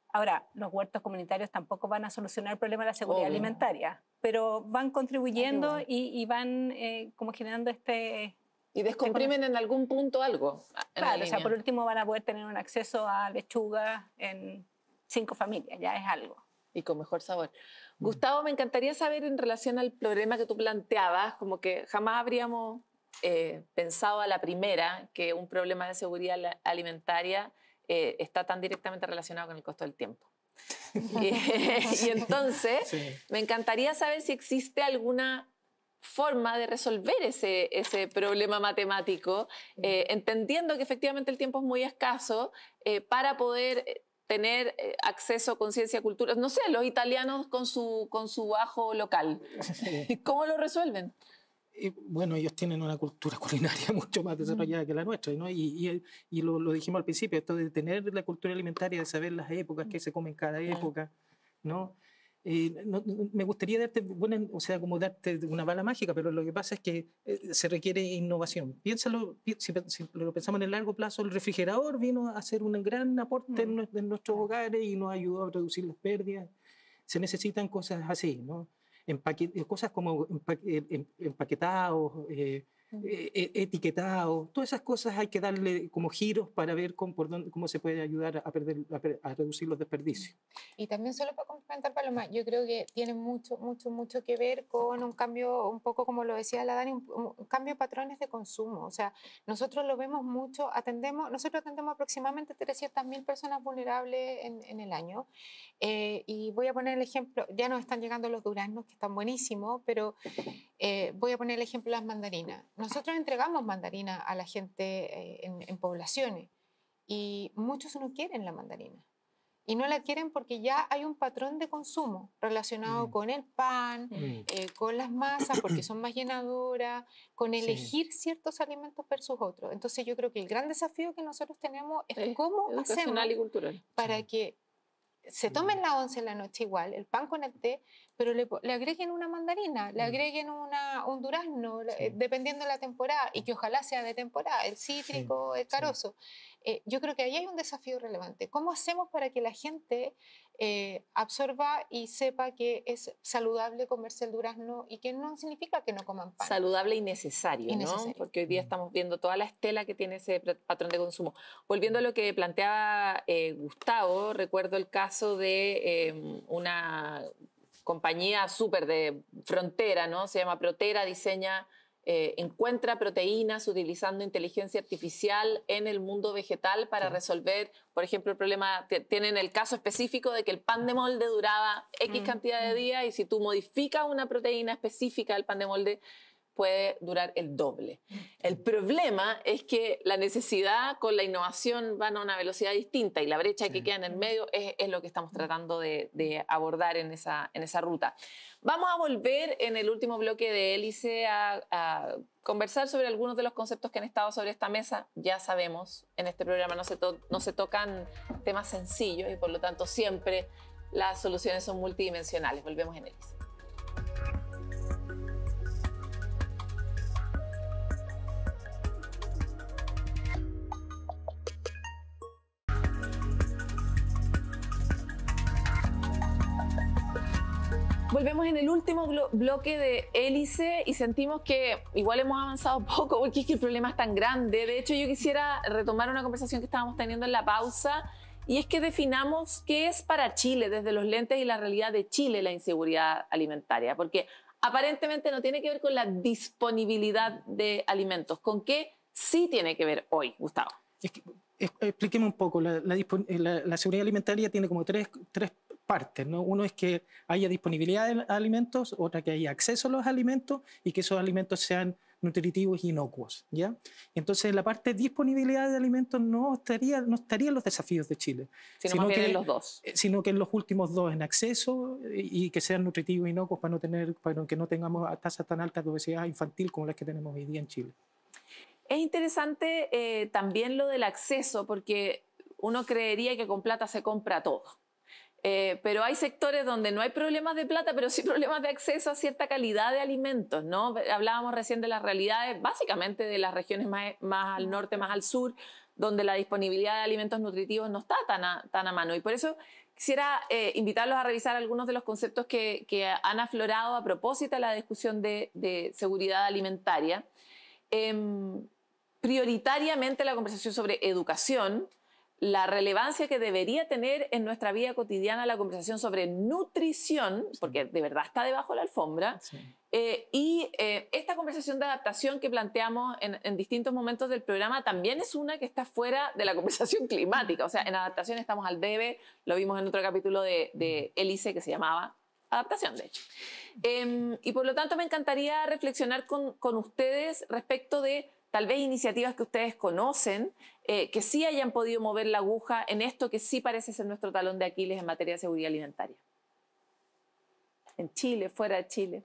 Ahora, los huertos comunitarios tampoco van a solucionar el problema de la seguridad alimentaria, pero van contribuyendo y van como generando Y descomprimen en algún punto algo. Claro, o sea, por último van a poder tener un acceso a lechuga en 5 familias, ya es algo. Y con mejor sabor. Gustavo, me encantaría saber en relación al problema que tú planteabas, como que jamás habríamos pensado a la primera que un problema de seguridad alimentaria está tan directamente relacionado con el costo del tiempo. Y entonces, me encantaría saber si existe alguna forma de resolver ese problema matemático, entendiendo que efectivamente el tiempo es muy escaso, para poder tener acceso, conciencia, cultura. No sé, los italianos con su ajo local. ¿Cómo lo resuelven? Bueno, ellos tienen una cultura culinaria mucho más desarrollada que la nuestra, ¿no? Y lo dijimos al principio, esto de tener la cultura alimentaria, de saber las épocas, qué se come en cada época, ¿no? Me gustaría darte, o sea, como darte una bala mágica, pero lo que pasa es que se requiere innovación. Piénsalo, si lo pensamos en el largo plazo, el refrigerador vino a hacer un gran aporte en nuestros hogares y nos ayudó a reducir las pérdidas. Se necesitan cosas así, ¿no? Cosas como empaquetados, etiquetados, todas esas cosas hay que darle como giros para ver cómo se puede ayudar a reducir los desperdicios. Y también solo para complementar, Paloma, yo creo que tiene mucho que ver con un cambio, un poco como lo decía la Dani, un cambio de patrones de consumo. O sea, nosotros lo vemos mucho, nosotros atendemos aproximadamente 300.000 personas vulnerables en el año. Y voy a poner el ejemplo, ya nos están llegando los duraznos, que están buenísimos, pero voy a poner el ejemplo de las mandarinas. Nosotros entregamos mandarinas a la gente en poblaciones y muchos no quieren la mandarina. Y no la quieren porque ya hay un patrón de consumo relacionado con el pan, con las masas, porque son más llenadoras, con elegir ciertos alimentos versus otros. Entonces yo creo que el gran desafío que nosotros tenemos es cómo hacemos y cultural para que se tomen la once en la noche igual, el pan con el té, pero le agreguen una mandarina, le agreguen un durazno, dependiendo de la temporada, y que ojalá sea de temporada, el cítrico, el carozo. Yo creo que ahí hay un desafío relevante. ¿Cómo hacemos para que la gente absorba y sepa que es saludable comerse el durazno y que no significa que no coman pan? Saludable y necesario, ¿no? Porque hoy día estamos viendo toda la estela que tiene ese patrón de consumo. Volviendo a lo que planteaba Gustavo, recuerdo el caso de una compañía súper de frontera, ¿no? Se llama Protera, encuentra proteínas utilizando inteligencia artificial en el mundo vegetal para resolver, por ejemplo, el problema, tienen el caso específico de que el pan de molde duraba X cantidad de días, y si tú modificas una proteína específica del pan de molde, puede durar el doble. El problema es que la necesidad con la innovación van a una velocidad distinta, y la brecha que queda en el medio es lo que estamos tratando de abordar en esa ruta. Vamos a volver en el último bloque de Hélice a conversar sobre algunos de los conceptos que han estado sobre esta mesa. Ya sabemos, en este programa no se tocan temas sencillos, y por lo tanto siempre las soluciones son multidimensionales. Volvemos en Hélice. Volvemos en el último bloque de Hélice y sentimos que igual hemos avanzado poco porque es que el problema es tan grande. De hecho, yo quisiera retomar una conversación que estábamos teniendo en la pausa, y es que definamos qué es para Chile, desde los lentes y la realidad de Chile, la inseguridad alimentaria. Porque aparentemente no tiene que ver con la disponibilidad de alimentos. ¿Con qué sí tiene que ver hoy, Gustavo? Expliquemos un poco. La seguridad alimentaria tiene como tres partes, ¿no? Uno es que haya disponibilidad de alimentos, otra que haya acceso a los alimentos y que esos alimentos sean nutritivos e inocuos, ¿ya? Entonces, en la parte de disponibilidad de alimentos no estarían los desafíos de Chile. Sino más bien en los dos. Sino que en los últimos dos, en acceso y que sean nutritivos e inocuos para que no tengamos tasas tan altas de obesidad infantil como las que tenemos hoy día en Chile. Es interesante también lo del acceso, porque uno creería que con plata se compra todo. Pero hay sectores donde no hay problemas de plata, pero sí problemas de acceso a cierta calidad de alimentos, ¿no? Hablábamos recién de las realidades, básicamente de las regiones más al norte, más al sur, donde la disponibilidad de alimentos nutritivos no está tan a mano. Y por eso quisiera invitarlos a revisar algunos de los conceptos que han aflorado a propósito de la discusión de seguridad alimentaria. Prioritariamente la conversación sobre educación, la relevancia que debería tener en nuestra vida cotidiana la conversación sobre nutrición, porque de verdad está debajo de la alfombra, y esta conversación de adaptación que planteamos en distintos momentos del programa también es una que está fuera de la conversación climática. O sea, en adaptación estamos al debe, lo vimos en otro capítulo de Hélice que se llamaba Adaptación, de hecho. Y por lo tanto me encantaría reflexionar con ustedes respecto de tal vez iniciativas que ustedes conocen, que sí hayan podido mover la aguja en esto que sí parece ser nuestro talón de Aquiles en materia de seguridad alimentaria. En Chile, fuera de Chile,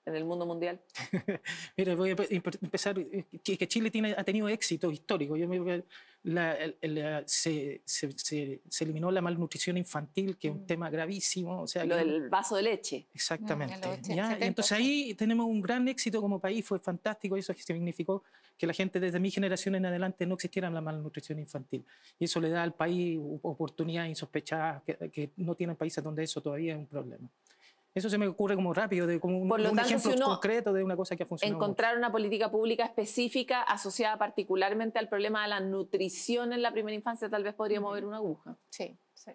en el mundo mundial. Mira, voy a empezar, que Chile ha tenido éxito histórico. Se eliminó la malnutrición infantil, que es un tema gravísimo. O sea, lo del vaso de leche. Exactamente. Y entonces ahí tenemos un gran éxito como país, fue fantástico. Eso significó que la gente desde mi generación en adelante no existiera la malnutrición infantil. Y eso le da al país oportunidades insospechadas que no tienen países donde eso todavía es un problema. Eso se me ocurre como rápido, como un ejemplo concreto de una cosa que ha funcionado. Encontrar una política pública específica asociada particularmente al problema de la nutrición en la primera infancia tal vez podría mover una aguja. Sí, sí.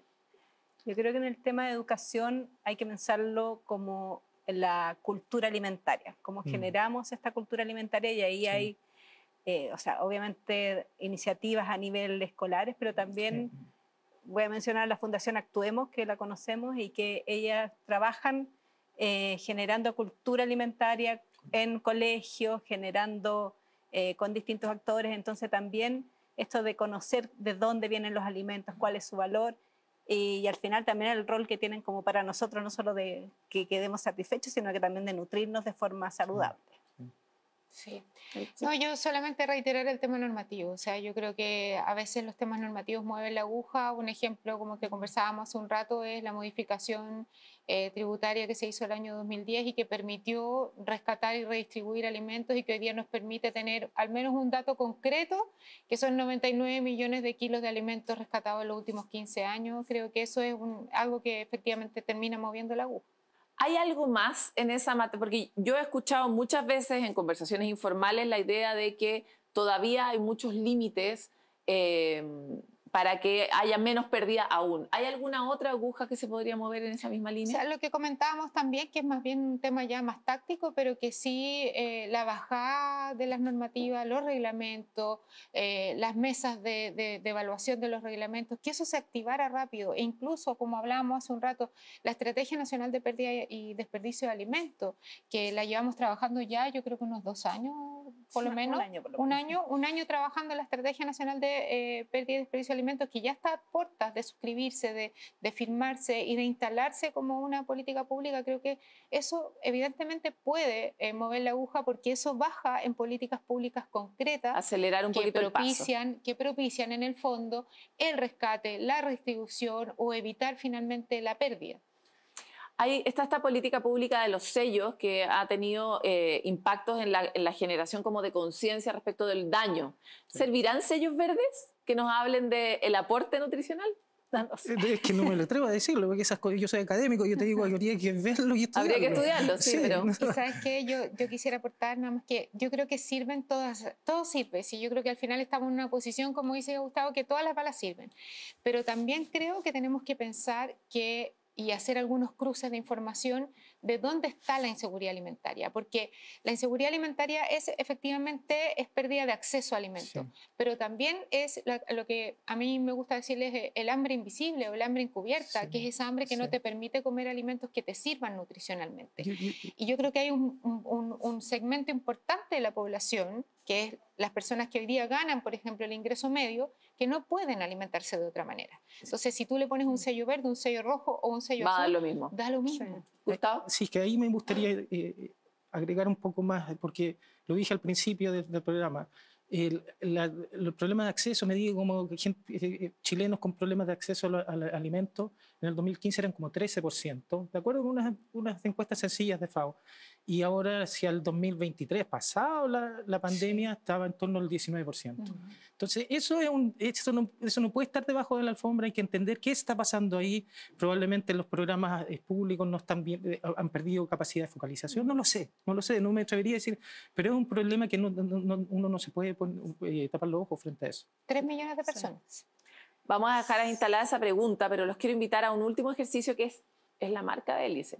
Yo creo que en el tema de educación hay que pensarlo como en la cultura alimentaria, cómo generamos esta cultura alimentaria, y ahí hay, o sea, obviamente iniciativas a nivel escolares, pero también... Voy a mencionar la Fundación Actuemos, que la conocemos y que ellas trabajan generando cultura alimentaria en colegios, generando con distintos actores. Entonces también esto de conocer de dónde vienen los alimentos, cuál es su valor, y al final también el rol que tienen como para nosotros, no solo de que quedemos satisfechos, sino que también de nutrirnos de forma saludable. Sí. No, yo solamente reiterar el tema normativo. O sea, yo creo que a veces los temas normativos mueven la aguja. Un ejemplo, como que conversábamos hace un rato, es la modificación tributaria que se hizo el año 2010 y que permitió rescatar y redistribuir alimentos y que hoy día nos permite tener al menos un dato concreto, que son 99 millones de kilos de alimentos rescatados en los últimos 15 años. Creo que eso es algo que efectivamente termina moviendo la aguja. ¿Hay algo más en esa materia? Porque yo he escuchado muchas veces en conversaciones informales la idea de que todavía hay muchos límites para que haya menos pérdida aún. ¿Hay alguna otra aguja que se podría mover en esa misma línea? O sea, lo que comentábamos también, que es más bien un tema ya más táctico, pero que sí la bajada de las normativas, los reglamentos, las mesas de evaluación de los reglamentos, que eso se activara rápido. E incluso, como hablábamos hace un rato, la Estrategia Nacional de Pérdida y Desperdicio de Alimentos, que la llevamos trabajando ya, yo creo que unos 2 años, por lo menos. Un año trabajando la Estrategia Nacional de Pérdida y Desperdicio de Alimentos, que ya está a puertas de suscribirse, de firmarse y de instalarse como una política pública. Creo que eso evidentemente puede mover la aguja, porque eso baja en políticas públicas concretas, acelerar un poquito el paso, que propician en el fondo el rescate, la redistribución o evitar finalmente la pérdida. Está esta política pública de los sellos que ha tenido impactos en la generación como de conciencia respecto del daño. Sí. ¿Servirán sellos verdes que nos hablen del aporte nutricional? No sé. Es que no me lo atrevo a decirlo, porque esas cosas, yo soy académico, yo te digo que habría que verlo y estudiarlo. Habría que estudiarlo, sí, pero... ¿Y sabes qué? Yo quisiera aportar nada más que yo creo que sirven todas, todo sirve. Sí, yo creo que al final estamos en una posición, como dice Gustavo, que todas las balas sirven. Pero también creo que tenemos que pensar y hacer algunos cruces de información de dónde está la inseguridad alimentaria, porque la inseguridad alimentaria efectivamente es pérdida de acceso a alimentos, sí, pero también es lo que a mí me gusta decirles el hambre invisible o el hambre encubierta, sí, que es esa hambre que sí, no te permite comer alimentos que te sirvan nutricionalmente. Y yo creo que hay un segmento importante de la población, que es las personas que hoy día ganan, por ejemplo, el ingreso medio, que no pueden alimentarse de otra manera. Entonces, si tú le pones un sello verde, un sello rojo o un sello azul, da lo mismo. Sí. ¿Gustavo? Sí, que ahí me gustaría agregar un poco más, porque lo dije al principio del programa. El problema de acceso, me digo como chilenos con problemas de acceso al alimento, en el 2015 eran como 13%, de acuerdo con unas encuestas sencillas de FAO. Y ahora, hacia el 2023, pasado la pandemia, sí, estaba en torno al 19%. Entonces, eso no puede estar debajo de la alfombra, hay que entender qué está pasando ahí. Probablemente los programas públicos no están bien, han perdido capacidad de focalización, no lo sé, no me atrevería a decir, pero es un problema que uno no se puede tapar los ojos frente a eso. 3 millones de personas. Sí. Vamos a dejar instalada esa pregunta, pero los quiero invitar a un último ejercicio que es la marca de Hélice.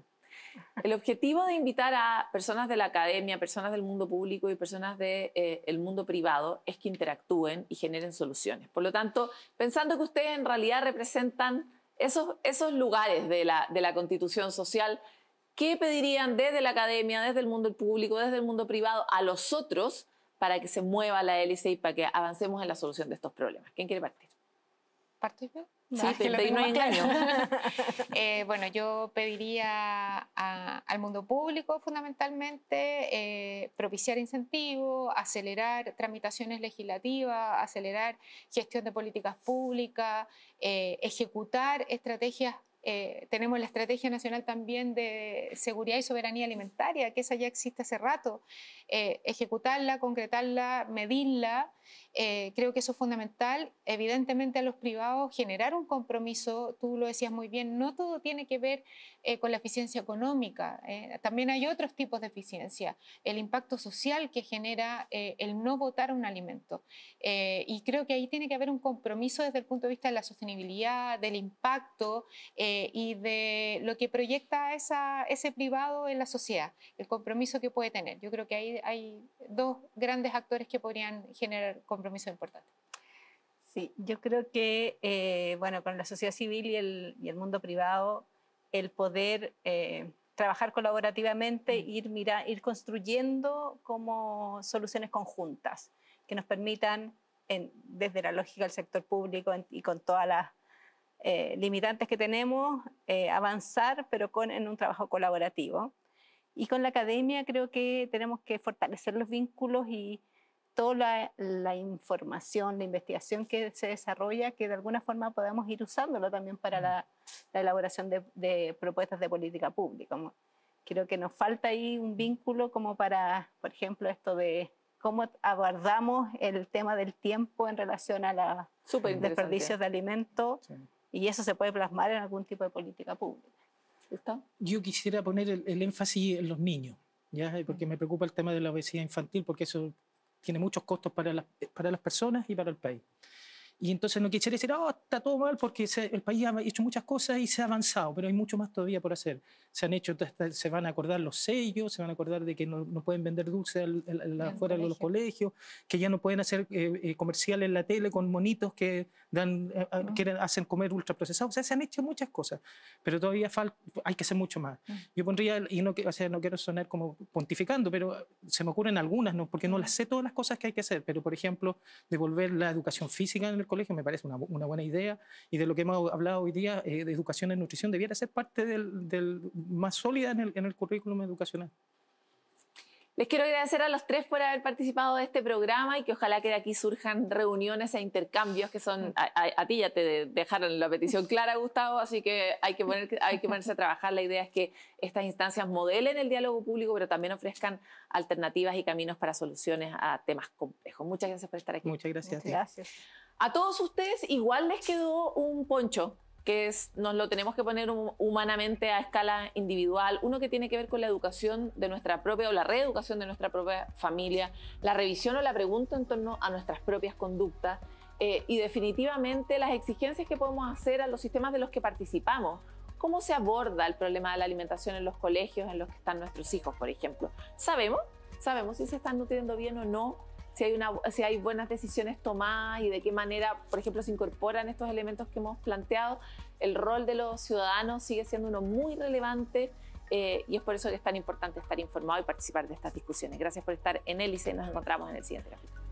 El objetivo de invitar a personas de la academia, personas del mundo público y personas del mundo privado es que interactúen y generen soluciones. Por lo tanto, pensando que ustedes en realidad representan esos lugares de la constitución social, ¿qué pedirían desde la academia, desde el mundo público, desde el mundo privado a los otros para que se mueva la hélice y para que avancemos en la solución de estos problemas? ¿Quién quiere partir? ¿Parto yo? Sí, no hay engaño. Bueno, yo pediría al mundo público fundamentalmente propiciar incentivos, acelerar tramitaciones legislativas, acelerar gestión de políticas públicas, ejecutar estrategias. Tenemos la Estrategia Nacional también de Seguridad y Soberanía Alimentaria, que esa ya existe hace rato. Ejecutarla, concretarla, medirla, creo que eso es fundamental. Evidentemente a los privados generar un compromiso, tú lo decías muy bien, no todo tiene que ver con la eficiencia económica, también hay otros tipos de eficiencia, el impacto social que genera el no botar un alimento. Y creo que ahí tiene que haber un compromiso desde el punto de vista de la sostenibilidad, del impacto, y de lo que proyecta ese privado en la sociedad, el compromiso que puede tener. Yo creo que ahí hay dos grandes actores que podrían generar compromisos importantes. Sí, yo creo que bueno, con la sociedad civil y el mundo privado, el poder trabajar colaborativamente, ir construyendo como soluciones conjuntas que nos permitan, desde la lógica del sector público y con todas las limitantes que tenemos, avanzar, pero en un trabajo colaborativo. Y con la academia creo que tenemos que fortalecer los vínculos y toda la información, la investigación que se desarrolla, que de alguna forma podamos ir usándolo también para la elaboración de propuestas de política pública. Creo que nos falta ahí un vínculo como para, por ejemplo, esto de cómo abordamos el tema del tiempo en relación a los desperdicios de alimentos, sí. Y eso se puede plasmar en algún tipo de política pública. ¿Listo? Yo quisiera poner el énfasis en los niños, ¿ya? Porque me preocupa el tema de la obesidad infantil, porque eso tiene muchos costos para las personas y para el país. Y entonces no quisiera decir, oh, está todo mal porque el país ha hecho muchas cosas y se ha avanzado, pero hay mucho más todavía por hacer. Se van a acordar los sellos, se van a acordar de que no pueden vender dulces afuera de los colegios, que ya no pueden hacer comerciales en la tele con monitos que hacen comer ultraprocesados. O sea, se han hecho muchas cosas, pero todavía hay que hacer mucho más. Yo pondría, y no quiero sonar como pontificando, pero se me ocurren algunas, ¿no? Porque no las sé todas las cosas que hay que hacer, pero por ejemplo, devolver la educación física en el colegio me parece una buena idea, y de lo que hemos hablado hoy día, de educación en nutrición, debiera ser parte más sólida en el currículum educacional. Les quiero agradecer a los tres por haber participado de este programa y que ojalá que de aquí surjan reuniones e intercambios que son... A ti ya te dejaron la petición clara, Gustavo, así que hay que ponerse a trabajar. La idea es que estas instancias modelen el diálogo público, pero también ofrezcan alternativas y caminos para soluciones a temas complejos. Muchas gracias por estar aquí. Muchas gracias. Muchas gracias. A todos ustedes igual les quedó un poncho, que nos lo tenemos que poner humanamente a escala individual, uno que tiene que ver con la educación de nuestra propia, o la reeducación de nuestra propia familia, la revisión o la pregunta en torno a nuestras propias conductas, y definitivamente las exigencias que podemos hacer a los sistemas de los que participamos. ¿Cómo se aborda el problema de la alimentación en los colegios en los que están nuestros hijos, por ejemplo? ¿Sabemos si se están nutriendo bien o no? Si hay buenas decisiones tomadas y de qué manera, por ejemplo, se incorporan estos elementos que hemos planteado. El rol de los ciudadanos sigue siendo uno muy relevante, y es por eso que es tan importante estar informado y participar de estas discusiones. Gracias por estar en Hélice y nos encontramos en el siguiente capítulo.